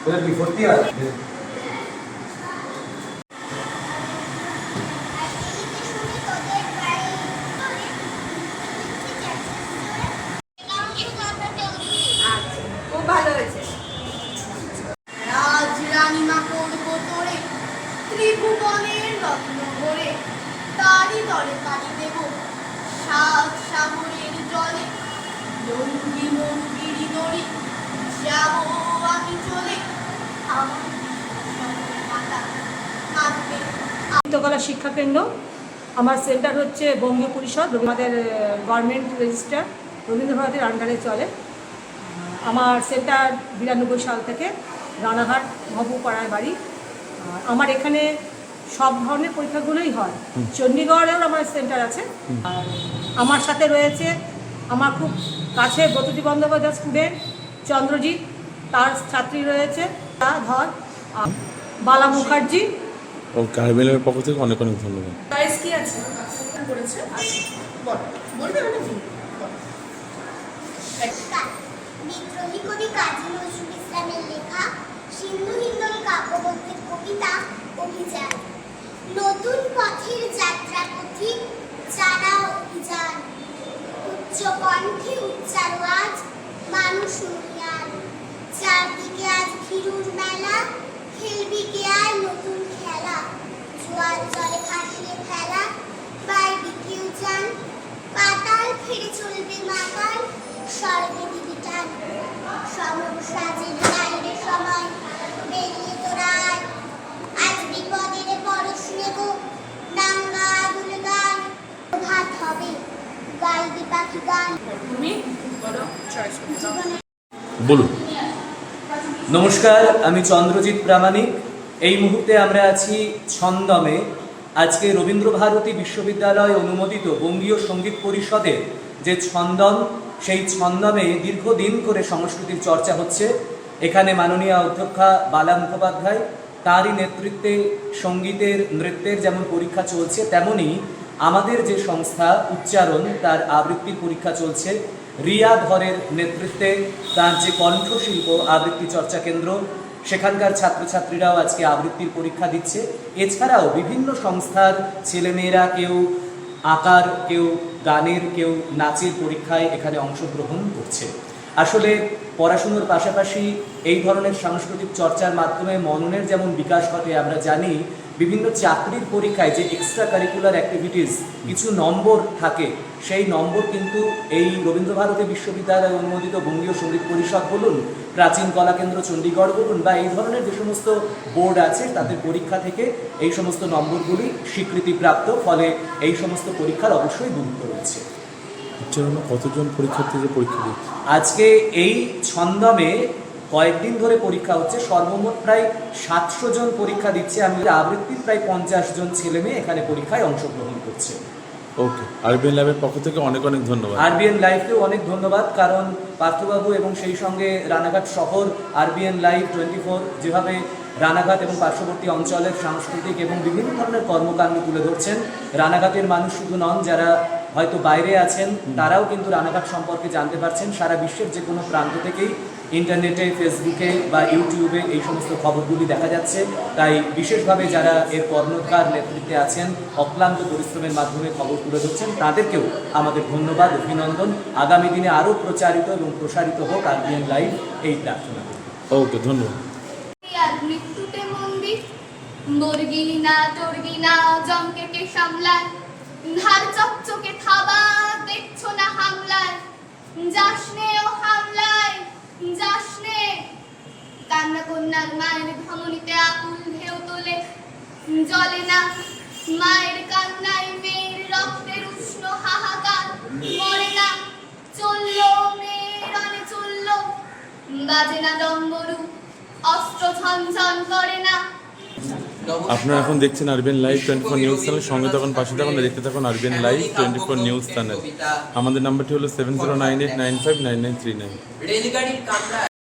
খুব ভালো হয়েছে। রাজ রানীমা করবো তোরে ত্রিভুবনের রত্ন ভরে, তারি তরে পানি দেব সাত সাগরের জলে, লঙ্গি মঙ্গিরি দড়ি যাব আমি চলে, আমার মাতা কাঁদবে। নৃত্যকলা শিক্ষা কেন্দ্র, আমার সেন্টার হচ্ছে বঙ্গীয় পরিষদ, আমাদের গভর্নমেন্ট রেজিস্টার রবীন্দ্র ভারতীর আন্ডারে চলে। আমার সেন্টার 92 সাল থেকে রানাঘাট মহবুবপাড়ায় বাড়ি। আমার এখানে সব ধরনের পরীক্ষাগুলোই হয়। চণ্ডীগড়েও আমার সেন্টার আছে। আর আমার সাথে রয়েছে আমার খুব কাছে ব্রততী বন্দ্যোপাধ্যায় স্টুডেন্ট চন্দ্রজিৎ, তার ছাত্রী রয়েছে ধর বালা মুখার্জি। ওকে, আরবিএলের পক্ষ থেকে অনেক অনেক ধন্যবাদ। প্রাইস কি আছে করেছে? বলবে বিদ্রোহী কবি কাজী নজরুল ইসলামের লেখা সিন্ধু হিন্দন কাব্যগ্রন্থের কবিতা অভিযান। নতুন পথের যাত্রা পথিক যারা অভিযান, উচ্চ কণ্ঠে উচ্চারো আজ মানুষ উন্নয়ন। চারদিকে আজ ভীরুর মেলা, খেলবি কে আর নতুন খেলা, জোয়ার জলে ভাসিয়ে ফেলা বাইরে কেউ যান, পাতাল ফিরে চলবে মাতাল স্বর্গে দিবি টান। সমর সাজে বাইরে সময় বেরিয়ে তোরায়, আজ বিপদের পরশ নেব নাঙ্গা আগুন গান, ভাত হবে গাইবি পাখি গান। তুমি বলো চয়েস বলুন। নমস্কার, আমি চন্দ্রজিৎ প্রামাণিক। এই মুহূর্তে আমরা আছি ছন্দমে। আজকে রবীন্দ্র ভারতী বিশ্ববিদ্যালয় অনুমোদিত বঙ্গীয় সঙ্গীত পরিষদের যে ছন্দম, সেই ছন্দমে দীর্ঘদিন করে সংস্কৃতির চর্চা হচ্ছে। এখানে মাননীয় অধ্যক্ষা বালা মুখোপাধ্যায়, তারই নেতৃত্বে সঙ্গীতের নৃত্যের যেমন পরীক্ষা চলছে, তেমনি আমাদের যে সংস্থা উচ্চারণ, তার আবৃত্তির পরীক্ষা চলছে। রিয়া ধরের নেতৃত্বে তার যে কণ্ঠশিল্প আবৃত্তি চর্চা কেন্দ্র, সেখানকার ছাত্রছাত্রীরাও আজকে আবৃত্তির পরীক্ষা দিচ্ছে। এছাড়াও বিভিন্ন সংস্থার ছেলেমেয়েরা কেউ আঁকার, কেউ গানের, কেউ নাচের পরীক্ষায় এখানে অংশগ্রহণ করছে। আসলে পড়াশুনোর পাশাপাশি এই ধরনের সাংস্কৃতিক চর্চার মাধ্যমে মননের যেমন বিকাশ ঘটে, আমরা জানি বিভিন্ন চাকরির পরীক্ষায় যে এক্সট্রা কারিকুলার অ্যাক্টিভিটিস কিছু নম্বর থাকে, সেই নম্বর কিন্তু এই রবীন্দ্র ভারতী বিশ্ববিদ্যালয় অনুমোদিত বঙ্গীয় সঙ্গীত পরিষদ বলুন, প্রাচীন কলাকেন্দ্র চণ্ডীগড় বলুন, বা এই ধরনের যে সমস্ত বোর্ড আছে তাদের পরীক্ষা থেকে এই সমস্ত নম্বরগুলি স্বীকৃতিপ্রাপ্ত। ফলে এই সমস্ত পরীক্ষার অবশ্যই গুরুত্ব রয়েছে। কতজন পরীক্ষার্থীদের পরীক্ষা দিচ্ছে আজকে এই ছন্দমে? কয়েকদিন ধরে পরীক্ষা হচ্ছে, সর্বমোট প্রায় 700 জন পরীক্ষা দিচ্ছে। আমি আবৃত্তির প্রায় 50 জন ছেলে মেয়ে এখানে পরীক্ষায় অংশগ্রহণ করছে। ওকে, আরবিএন লাইভের পক্ষ থেকে অনেক অনেক ধন্যবাদ। আরবিএন লাইভকেও অনেক ধন্যবাদ, কারণ পার্থবাবু এবং সেই সঙ্গে রানাঘাট শহর আরবিএন লাইভ 24 যেভাবে রানাঘাট এবং পার্শ্ববর্তী অঞ্চলের সাংস্কৃতিক এবং বিভিন্ন ধরনের কর্মকাণ্ড তুলে ধরছেন। রানাঘাটের মানুষ শুধু নন, যারা হয়তো বাইরে আছেন তারাও কিন্তু রানাঘাট সম্পর্কে জানতে পারছেন। সারা বিশ্বের যে কোনো প্রান্ত থেকেই ইন্টারনেটে, ফেসবুকে বা ইউটিউবে এই সমস্ত খবরগুলি দেখা যাচ্ছে। তাই বিশেষভাবে যারা এর কর্ণধার নেতৃত্বে আছেন, অক্লান্ত পরিশ্রমের মাধ্যমে খবর তুলে ধরছেন, তাদেরকেও আমাদের ধন্যবাদ, অভিনন্দন। আগামী দিনে আরও প্রচারিত এবং প্রসারিত হোক আরবিএন লাইভ, এই প্রার্থনা। ওকে, ধন্যবাদ। মৃত্যুতে মন্দির বর্গিনা টর্গিনা জমকেটে সামলায়, ধার চকচকে থাবা দেখছো না হামলায়, যাসনে ও হামলায় যাসনে। কান্না কন্যার মায়ের ধমনীতে আকুল ঢেউ তোলে, জলে না মায়ের কান্নায় মেয়ের রক্তের উষ্ণ হাহাকার, মরে না চললো মেয়ের রণে চললো, বাজে না ডম্বরু অস্ত্র ঝনঝন করে না। আপনারা এখন দেখছেন আরবিএন লাইভ 24 নিউজ চ্যানেল। সঙ্গে তখন পাশে থাকুন, দেখতে থাকুন আরবিএন লাইভ 24 নিউজ চ্যানেল। আমাদের নাম্বারটি হলো 7098959939।